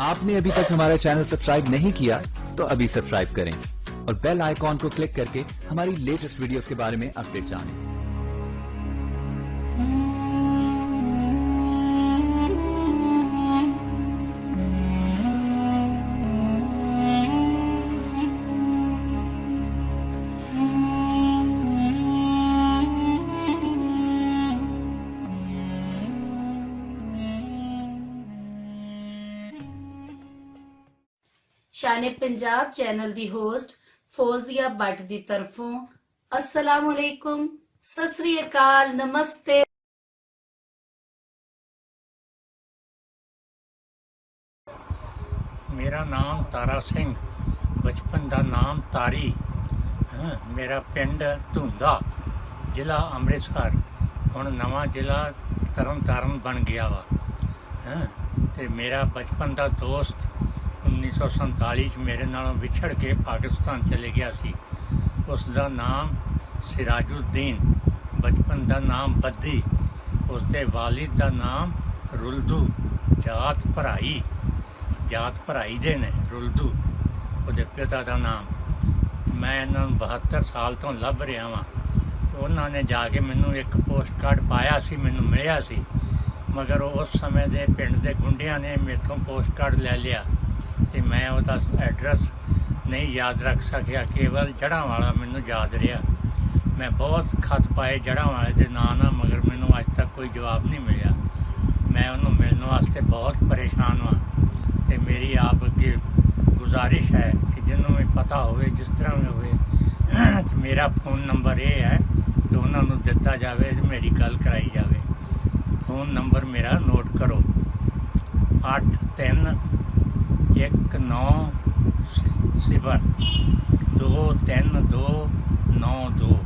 आपने अभी तक हमारा चैनल सब्सक्राइब नहीं किया तो अभी सब्सक्राइब करें और बेल आइकॉन को क्लिक करके हमारी लेटेस्ट वीडियोस के बारे में अपडेट जानें। शाने पंजाब चैनल दी होस्ट फौजिया भट्ट दी तरफों अस्सलाम वालेकुम, सत श्री अकाल, नमस्ते। मेरा नाम तारा सिंह, बचपन का नाम तारी। मेरा पिंड धुंदा, जिला अमृतसर, हुण नवा जिला तरन तारण बन गया वा। ते मेरा बचपन का दोस्त 1947 मेरे नालों विछड़ के पाकिस्तान चले गया सी। उसका नाम सिराजुद्दीन, बचपन का नाम बद्दी, उसके वालिद का नाम रुलदू, जात भराई दे ने रुलदू उसके पिता का नाम। मैं इन्होंने 72 साल तो लभ रहा वा। तो उन्होंने जाके मैनू एक पोस्ट कार्ड पाया सी, मैनू मिलिया सी, मगर उस समय के पिंड के गुंडिया ने मेथों पोस्ट कार्ड ले लिया तो मैं उसका एड्रैस नहीं याद रख सकिया, केवल जड़ा वाला मैनू याद रहा। मैं बहुत खत पाए जड़ा वाले के नाम ना, मगर मैनू अज तक कोई जवाब नहीं मिला। मैं उन्होंने मिलने वास्ते बहुत परेशान हाँ। तो मेरी आप अगे गुजारिश है कि जिन्होंने भी पता हो, जिस तरह भी हो, तो मेरा फ़ोन नंबर ये है कि उन्होंने दिता जाए, मेरी गल कराई जाए। फ़ोन नंबर मेरा नोट करो, 8319 23292।